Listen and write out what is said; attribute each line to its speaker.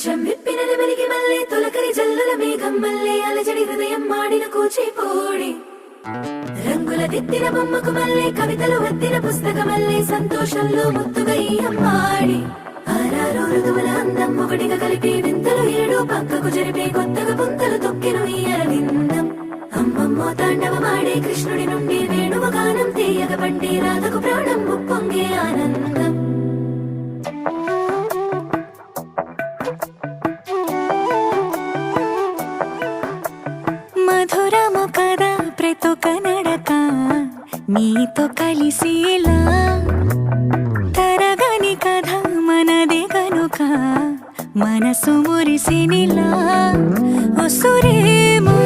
Speaker 1: కొంచెం విప్పిన నెమలికి మళ్ళీ తొలకరి జల్లుల మేఘం మళ్ళీ అలజడి హృదయం మాడిన కూచిపోడి రంగుల దిద్దిన బొమ్మకు మళ్ళీ కవితలు వద్దిన పుస్తకమల్లే సంతోషంలో ముద్దుగా ఈ అమ్మాడి ఆరారు ఋతువుల అందం ఒకటిగా కలిపి వింతలు ఏడు పక్కకు జరిపే కొత్తగా పుంతలు తొక్కెను ఈ అరవిందం అమ్మమ్మో తాండవమాడే కృష్ణుడి నుండి వేణువ గానం తీయగ పండి రాధకు ప్రాణం ఉప్పొంగే ఆనందం
Speaker 2: మధురము కదా ప్రతొక నడక నీతో కలిసేలా తరగని కథ మనదే కనుక మనసు మురిసినిలా ఒసురేమో